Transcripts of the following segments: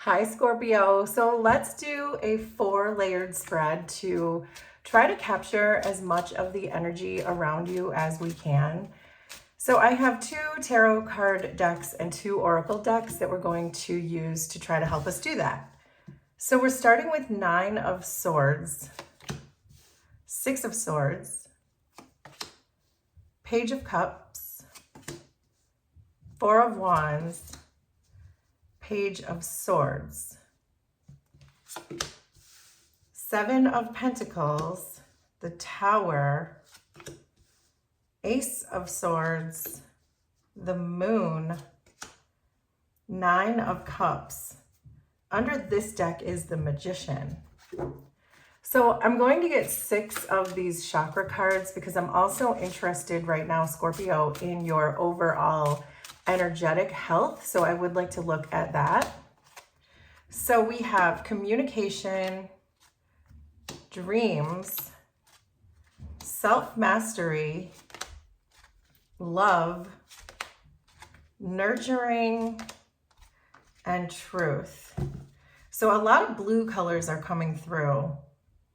Hi, Scorpio. So let's do a 4-layered spread to try to capture as much of the energy around you as we can. So I have 2 tarot card decks and 2 oracle decks that we're going to use to try to help us do that. So we're starting with 9 of Swords, 6 of Swords, Page of Cups, 4 of Wands, Page of Swords, 7 of Pentacles, the Tower, Ace of Swords, the Moon, 9 of Cups. Under this deck is the Magician. So I'm going to get 6 of these chakra cards because I'm also interested right now, Scorpio, in your overall energetic health. So I would like to look at that. So we have communication, dreams, self-mastery, love, nurturing, and truth. So a lot of blue colors are coming through.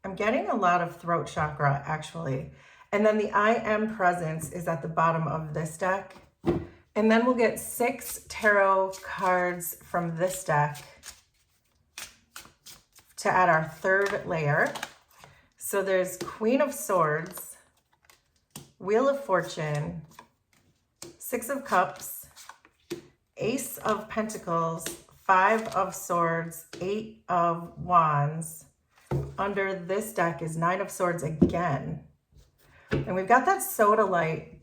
I'm getting a lot of throat chakra actually. And then the I am presence is at the bottom of this deck. And then we'll get 6 tarot cards from this deck to add our 3rd layer. So there's Queen of Swords, Wheel of Fortune, 6 of Cups, Ace of Pentacles, 5 of Swords, 8 of Wands. Under this deck is 9 of Swords again. And we've got that sodalite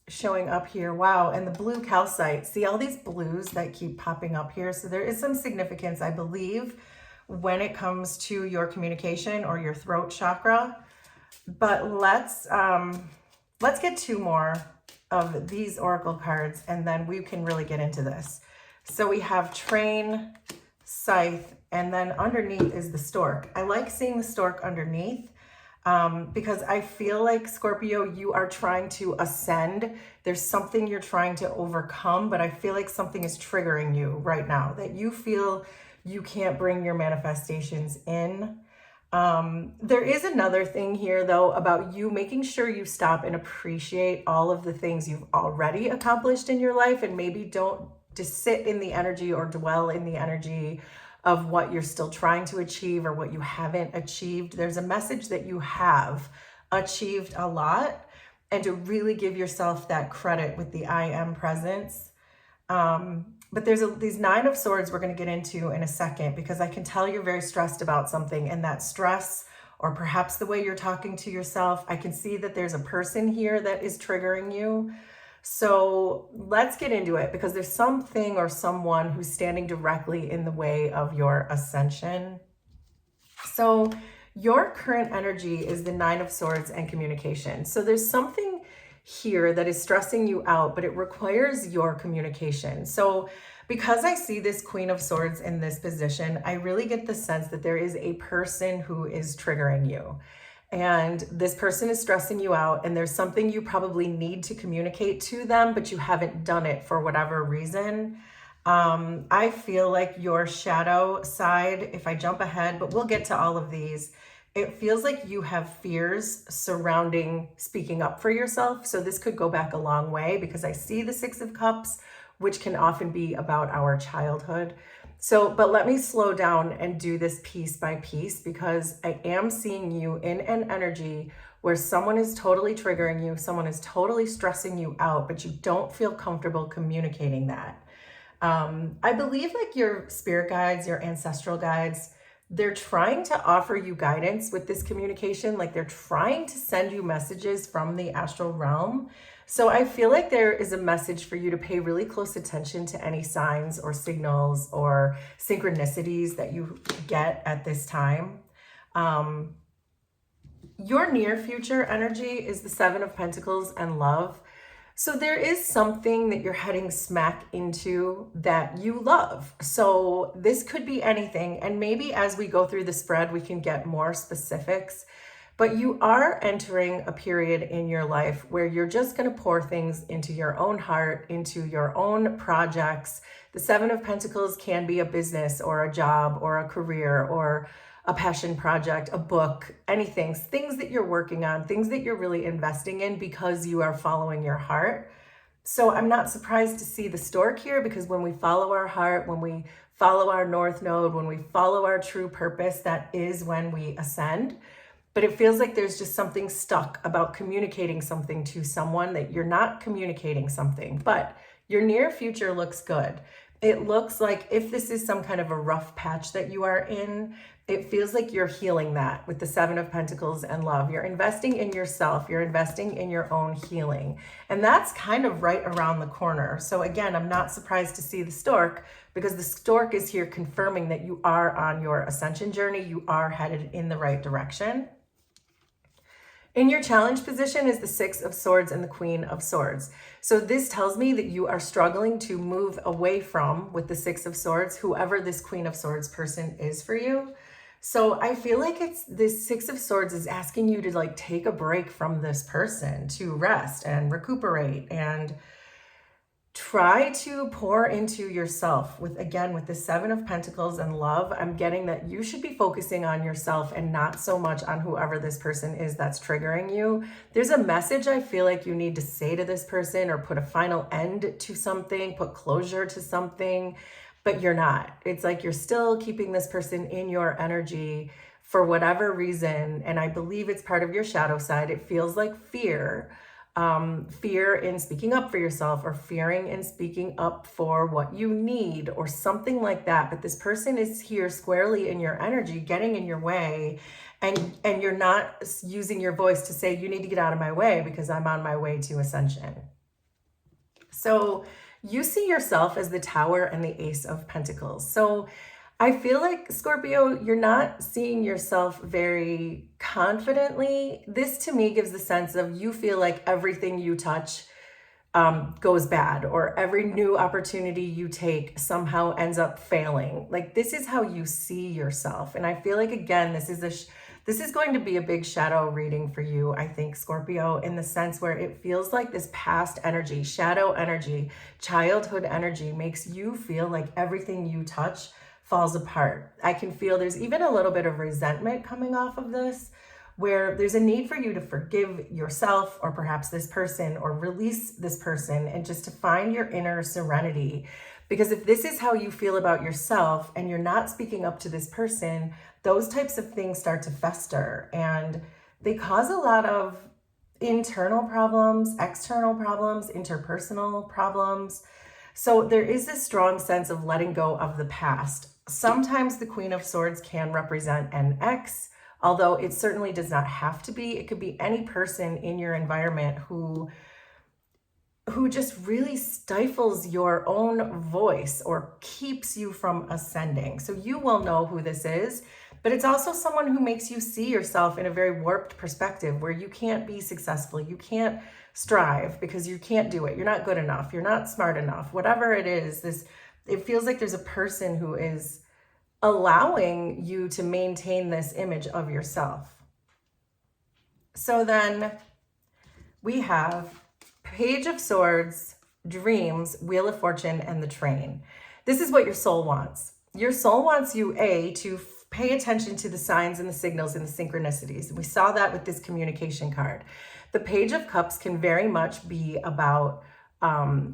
showing up here. Wow. And the blue calcite. See all these blues that keep popping up here. So there is some significance, I believe, when it comes to your communication or your throat chakra. But let's get 2 more of these oracle cards and then we can really get into this. So we have Train, Scythe, and then underneath is the Stork. I like seeing the Stork underneath because I feel like, Scorpio, you are trying to ascend. There's something you're trying to overcome, but I feel like something is triggering you right now, that you feel you can't bring your manifestations in. There is another thing here, though, about you making sure you stop and appreciate all of the things you've already accomplished in your life and maybe don't just sit in the energy or dwell in the energy of what you're still trying to achieve or what you haven't achieved. There's a message that you have achieved a lot and to really give yourself that credit with the I am presence. But there's these 9 of Swords we're going to get into in a second because I can tell you're very stressed about something, and that stress, or perhaps the way you're talking to yourself, I can see that there's a person here that is triggering you. So let's get into it because there's something or someone who's standing directly in the way of your ascension. So your current energy is the 9 of Swords and communication. So there's something here that is stressing you out, but it requires your communication. So because I see this Queen of Swords in this position, I really get the sense that there is a person who is triggering you. And this person is stressing you out, and there's something you probably need to communicate to them, but you haven't done it for whatever reason. I feel like your shadow side, if I jump ahead, but we'll get to all of these, it feels like you have fears surrounding speaking up for yourself. So this could go back a long way because I see the 6 of Cups, which can often be about our childhood. So, but let me slow down and do this piece by piece because I am seeing you in an energy where someone is totally triggering you, someone is totally stressing you out, but you don't feel comfortable communicating that. I believe like your spirit guides, your ancestral guides, they're trying to offer you guidance with this communication. Like they're trying to send you messages from the astral realm. So I feel like there is a message for you to pay really close attention to any signs or signals or synchronicities that you get at this time. Your near future energy is the 7 of Pentacles and love. So there is something that you're heading smack into that you love. So this could be anything. And maybe as we go through the spread, we can get more specifics. But you are entering a period in your life where you're just going to pour things into your own heart, into your own projects, The Seven of Pentacles can be a business or a job or a career or a passion project, a book, anything, things that you're working on, things that you're really investing in because you are following your heart. So I'm not surprised to see the stork here, because when we follow our heart, when we follow our north node, when we follow our true purpose, that is when we ascend. But it feels like there's just something stuck about communicating something to someone, that you're not communicating something, but your near future looks good. It looks like if this is some kind of a rough patch that you are in, it feels like you're healing that with the Seven of Pentacles and love. You're investing in yourself. You're investing in your own healing. And that's kind of right around the corner. So again, I'm not surprised to see the stork, because the stork is here confirming that you are on your ascension journey. You are headed in the right direction. In your challenge position is the Six of Swords and the Queen of Swords. So this tells me that you are struggling to move away from, with the Six of Swords, whoever this Queen of Swords person is for you. So I feel like it's this Six of Swords is asking you to like take a break from this person, to rest and recuperate and try to pour into yourself. With the Seven of Pentacles and love, I'm getting that you should be focusing on yourself and not so much on whoever this person is that's triggering you. There's a message I feel like you need to say to this person, or put a final end to something, put closure to something, but you're not. It's like you're still keeping this person in your energy for whatever reason. And I believe it's part of your shadow side. It feels like fear. Fear in speaking up for yourself, or fearing in speaking up for what you need, or something like that. But this person is here squarely in your energy, getting in your way, and you're not using your voice to say, you need to get out of my way because I'm on my way to ascension. So you see yourself as the Tower and the Ace of Pentacles. So I feel like, Scorpio, you're not seeing yourself very confidently. This to me gives the sense of you feel like everything you touch goes bad, or every new opportunity you take somehow ends up failing. Like, this is how you see yourself. And I feel like, again, this is going to be a big shadow reading for you, I think, Scorpio, in the sense where it feels like this past energy, shadow energy, childhood energy makes you feel like everything you touch falls apart. I can feel there's even a little bit of resentment coming off of this, where there's a need for you to forgive yourself, or perhaps this person, or release this person, and just to find your inner serenity. Because if this is how you feel about yourself and you're not speaking up to this person, those types of things start to fester, and they cause a lot of internal problems, external problems, interpersonal problems. So there is this strong sense of letting go of the past. Sometimes the Queen of Swords can represent an ex, although it certainly does not have to be. It could be any person in your environment who just really stifles your own voice or keeps you from ascending. So you will know who this is, but it's also someone who makes you see yourself in a very warped perspective, where you can't be successful, you can't strive because you can't do it, you're not good enough, you're not smart enough, whatever it is. It feels like there's a person who is allowing you to maintain this image of yourself. So then we have Page of Swords, Dreams, Wheel of Fortune, and the Train. This is what your soul wants. Your soul wants you, to pay attention to the signs and the signals and the synchronicities. We saw that with this communication card. The Page of Cups can very much be about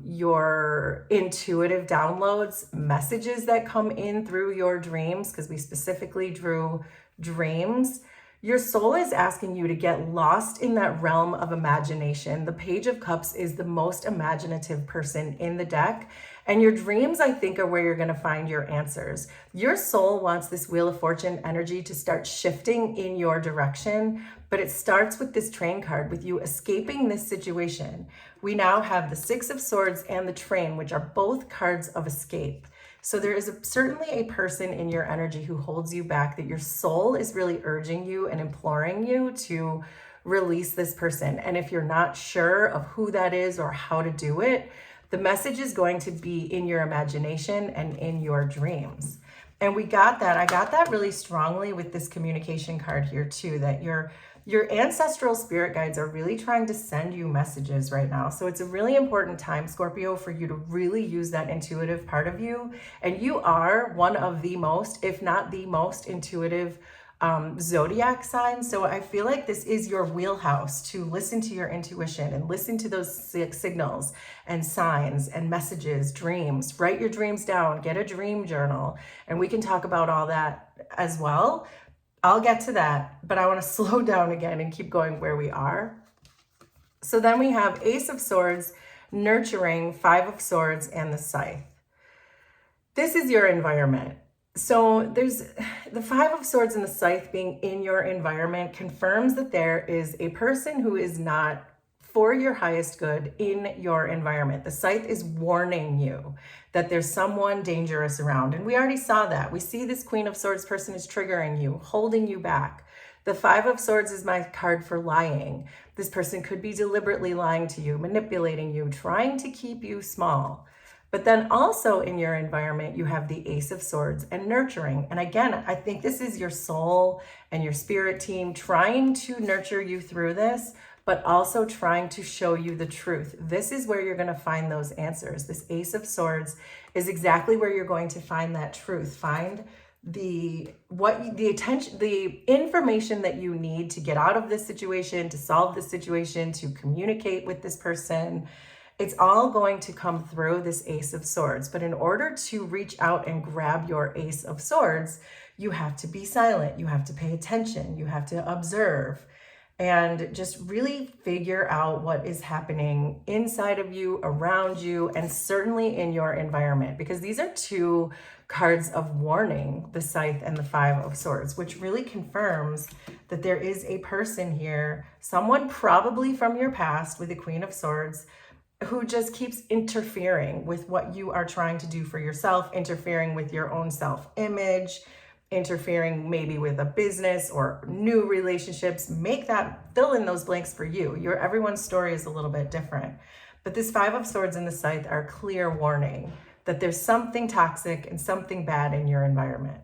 your intuitive downloads, messages that come in through your dreams, because we specifically drew dreams. Your soul is asking you to get lost in that realm of imagination. The Page of Cups is the most imaginative person in the deck. And your dreams, I think, are where you're going to find your answers. Your soul wants this Wheel of Fortune energy to start shifting in your direction, but it starts with this Train card, with you escaping this situation. We now have the Six of Swords and the Train, which are both cards of escape. So there is certainly a person in your energy who holds you back, that your soul is really urging you and imploring you to release this person. And if you're not sure of who that is or how to do it, the message is going to be in your imagination and in your dreams. And we got that. I got that really strongly with this communication card here too, that you're Your ancestral spirit guides are really trying to send you messages right now. So it's a really important time, Scorpio, for you to really use that intuitive part of you. And you are one of the most, if not the most intuitive zodiac signs. So I feel like this is your wheelhouse to listen to your intuition and listen to those signals and signs and messages, dreams. Write your dreams down, get a dream journal, and we can talk about all that as well. I'll get to that, but I want to slow down again and keep going where we are. So then we have Ace of Swords, nurturing, Five of Swords, and the Scythe. This is your environment. So there's the Five of Swords and the Scythe being in your environment confirms that there is a person who is not for your highest good in your environment. The Scythe is warning you that there's someone dangerous around. And we already saw that. We see this Queen of Swords person is triggering you, holding you back. The Five of Swords is my card for lying. This person could be deliberately lying to you, manipulating you, trying to keep you small. But then also in your environment, you have the Ace of Swords and nurturing. And again, I think this is your soul and your spirit team trying to nurture you through this, but also trying to show you the truth. This is where you're going to find those answers. This Ace of Swords is exactly where you're going to find that truth. Find the information that you need to get out of this situation, to solve this situation, to communicate with this person. It's all going to come through this Ace of Swords. But in order to reach out and grab your Ace of Swords, you have to be silent. You have to pay attention. You have to observe and just really figure out what is happening inside of you, around you, and certainly in your environment. Because these are two cards of warning, the Scythe and the Five of Swords, which really confirms that there is a person here, someone probably from your past with the Queen of Swords, who just keeps interfering with what you are trying to do for yourself, interfering with your own self-image, interfering maybe with a business or new relationships. Fill in those blanks for you. Everyone's story is a little bit different. But this Five of Swords and the Scythe are clear warning that there's something toxic and something bad in your environment.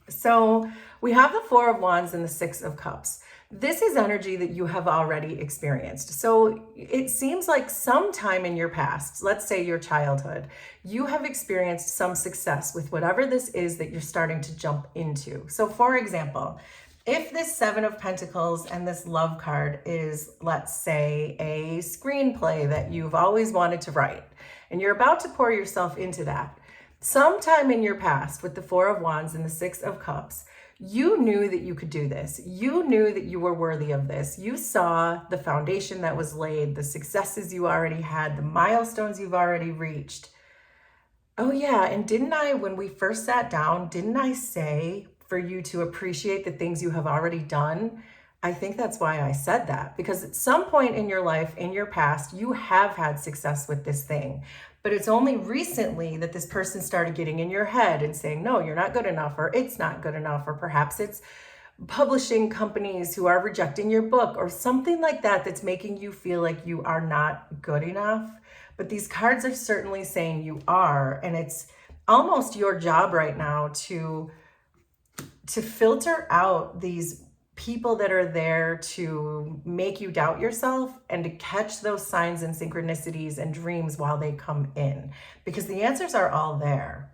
So we have the Four of Wands and the Six of Cups. This is energy that you have already experienced. So it seems like sometime in your past, let's say your childhood, you have experienced some success with whatever this is that you're starting to jump into. So for example, if this Seven of Pentacles and this Love card is, let's say, a screenplay that you've always wanted to write, and you're about to pour yourself into that, sometime in your past with the Four of Wands and the Six of Cups, you knew that you could do this. You knew that you were worthy of this. You saw the foundation that was laid, the successes you already had, the milestones you've already reached. Oh yeah, and didn't I, when we first sat down, didn't I say for you to appreciate the things you have already done? I think that's why I said that, because at some point in your life, in your past, you have had success with this thing. But it's only recently that this person started getting in your head and saying, no, you're not good enough, or it's not good enough, or perhaps it's publishing companies who are rejecting your book or something like that that's making you feel like you are not good enough. But these cards are certainly saying you are, and it's almost your job right now to filter out these people that are there to make you doubt yourself and to catch those signs and synchronicities and dreams while they come in, because the answers are all there.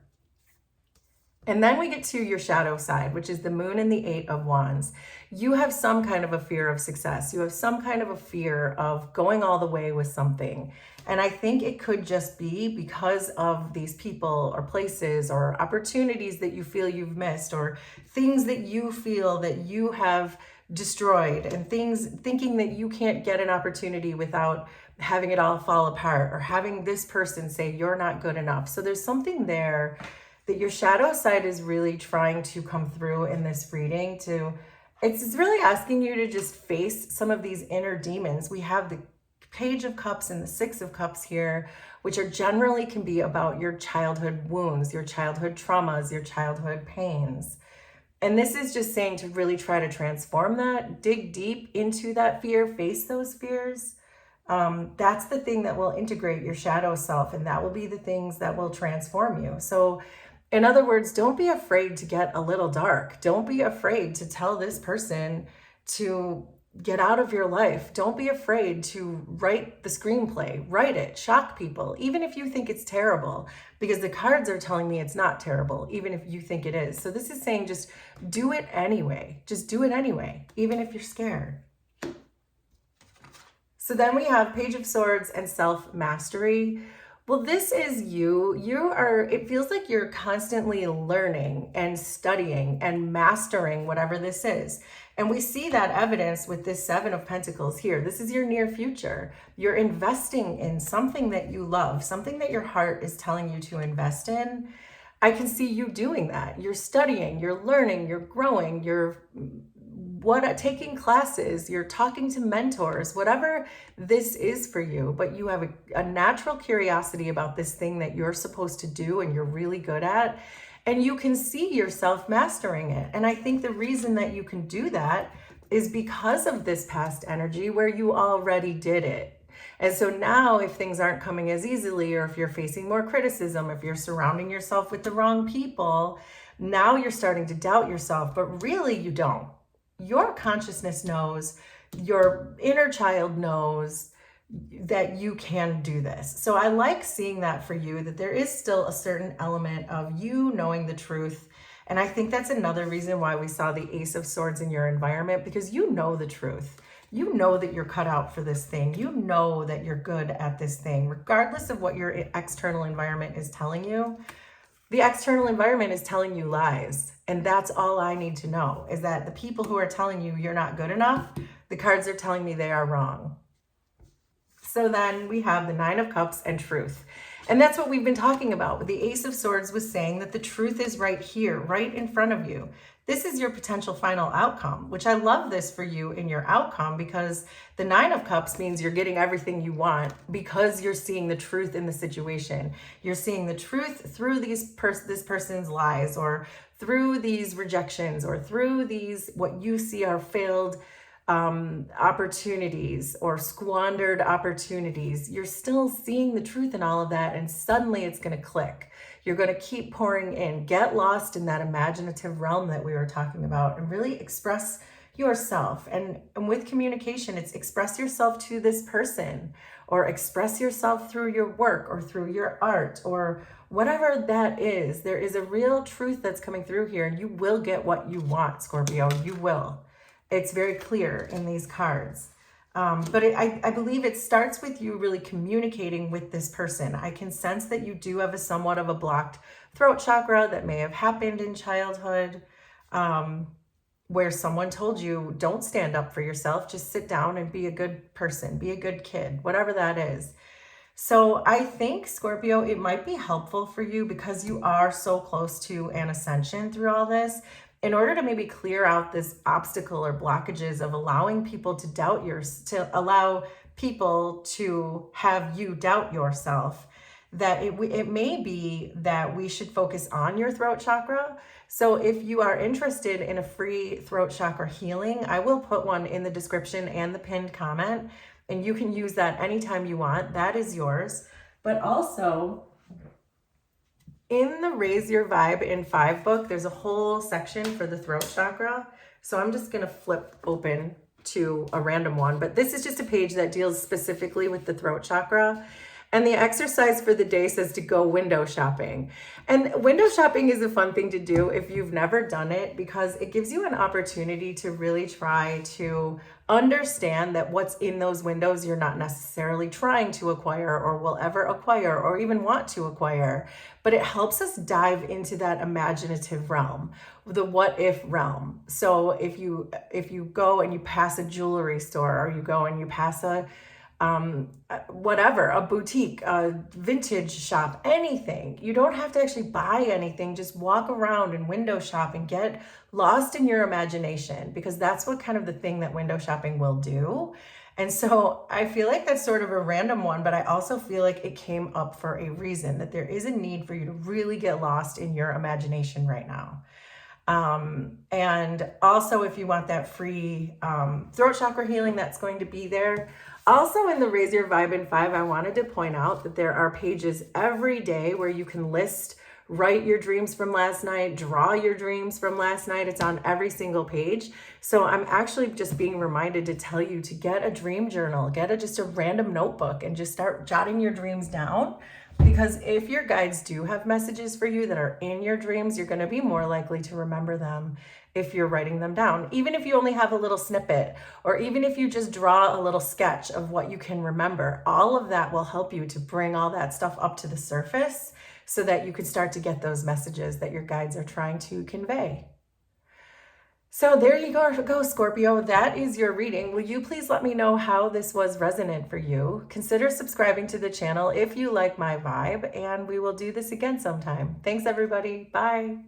And then we get to your shadow side, which is the Moon and the Eight of Wands. You have some kind of a fear of success. You have some kind of a fear of going all the way with something. And I think it could just be because of these people or places or opportunities that you feel you've missed, or things that you feel that you have destroyed, and things thinking that you can't get an opportunity without having it all fall apart, or having this person say you're not good enough. So there's something there that your shadow side is really trying to come through in this reading. It's really asking you to just face some of these inner demons. We have the Page of Cups and the Six of Cups here, which are generally can be about your childhood wounds, your childhood traumas, your childhood pains. And this is just saying to really try to transform that, dig deep into that fear, face those fears. That's the thing that will integrate your shadow self, and that will be the things that will transform you. So in other words, don't be afraid to get a little dark. Don't be afraid to tell this person to get out of your life. Don't be afraid to write the screenplay, write it, shock people, even if you think it's terrible, because the cards are telling me it's not terrible, even if you think it is. So this is saying just do it anyway. Just do it anyway, even if you're scared. So then we have Page of Swords and self-mastery. Well, this is you. It feels like you're constantly learning and studying and mastering whatever this is. And we see that evidence with this Seven of Pentacles here. This is your near future. You're investing in something that you love, something that your heart is telling you to invest in. I can see you doing that. You're studying, you're learning, you're growing, you're taking classes, you're talking to mentors, whatever this is for you, but you have a natural curiosity about this thing that you're supposed to do and you're really good at, and you can see yourself mastering it. And I think the reason that you can do that is because of this past energy where you already did it. And so now if things aren't coming as easily, or if you're facing more criticism, if you're surrounding yourself with the wrong people, now you're starting to doubt yourself, but really you don't. Your consciousness knows, your inner child knows that you can do this. So I like seeing that for you, that there is still a certain element of you knowing the truth. And I think that's another reason why we saw the Ace of Swords in your environment, because you know the truth. You know that you're cut out for this thing. You know that you're good at this thing, regardless of what your external environment is telling you. The external environment is telling you lies. And that's all I need to know, is that the people who are telling you you're not good enough, the cards are telling me they are wrong. So then we have the Nine of Cups and truth. And that's what we've been talking about. The Ace of Swords was saying that the truth is right here, right in front of you. This is your potential final outcome, which I love this for you in your outcome, because the Nine of Cups means you're getting everything you want because you're seeing the truth in the situation. You're seeing the truth through this person's lies, or through these rejections, or through these, what you see are failed opportunities or squandered opportunities. You're still seeing the truth in all of that, and suddenly it's going to click. You're going to keep pouring in. Get lost in that imaginative realm that we were talking about, and really express yourself. And with communication, it's express yourself to this person, or express yourself through your work, or through your art, or whatever that is. There is a real truth that's coming through here, and you will get what you want, Scorpio. You will. It's very clear in these cards. But I believe it starts with you really communicating with this person. I can sense that you do have somewhat of a blocked throat chakra that may have happened in childhood, where someone told you, don't stand up for yourself, just sit down and be a good person, be a good kid, whatever that is. So I think, Scorpio, it might be helpful for you, because you are so close to an ascension through all this, in order to maybe clear out this obstacle or blockages of allowing people to doubt to allow people to have you doubt yourself, that it may be that we should focus on your throat chakra. So if you are interested in a free throat chakra healing, I will put one in the description and the pinned comment, and you can use that anytime you want. That is yours. But also, in the Raise Your Vibe in 5 book, there's a whole section for the throat chakra. So I'm just going to flip open to a random one, but this is just a page that deals specifically with the throat chakra. And the exercise for the day says to go window shopping. And window shopping is a fun thing to do if you've never done it, because it gives you an opportunity to really try to understand that what's in those windows you're not necessarily trying to acquire, or will ever acquire, or even want to acquire. But it helps us dive into that imaginative realm, the what if realm. So if you go and you pass a jewelry store, or you go and you pass a boutique, a vintage shop, anything. You don't have to actually buy anything. Just walk around and window shop and get lost in your imagination, because that's what kind of the thing that window shopping will do. And so I feel like that's sort of a random one, but I also feel like it came up for a reason, that there is a need for you to really get lost in your imagination right now. And also, if you want that free throat chakra healing, that's going to be there. Also, in the Raise Your Vibe in 5, I wanted to point out that there are pages every day where you can list write your dreams from last night, draw your dreams from last night. It's on every single page. So I'm actually just being reminded to tell you to get a dream journal, get just a random notebook and just start jotting your dreams down. Because if your guides do have messages for you that are in your dreams, you're going to be more likely to remember them if you're writing them down. Even if you only have a little snippet, or even if you just draw a little sketch of what you can remember, all of that will help you to bring all that stuff up to the surface so that you could start to get those messages that your guides are trying to convey. So there you go, Scorpio. That is your reading. Will you please let me know how this was resonant for you? Consider subscribing to the channel if you like my vibe, and we will do this again sometime. Thanks, everybody. Bye.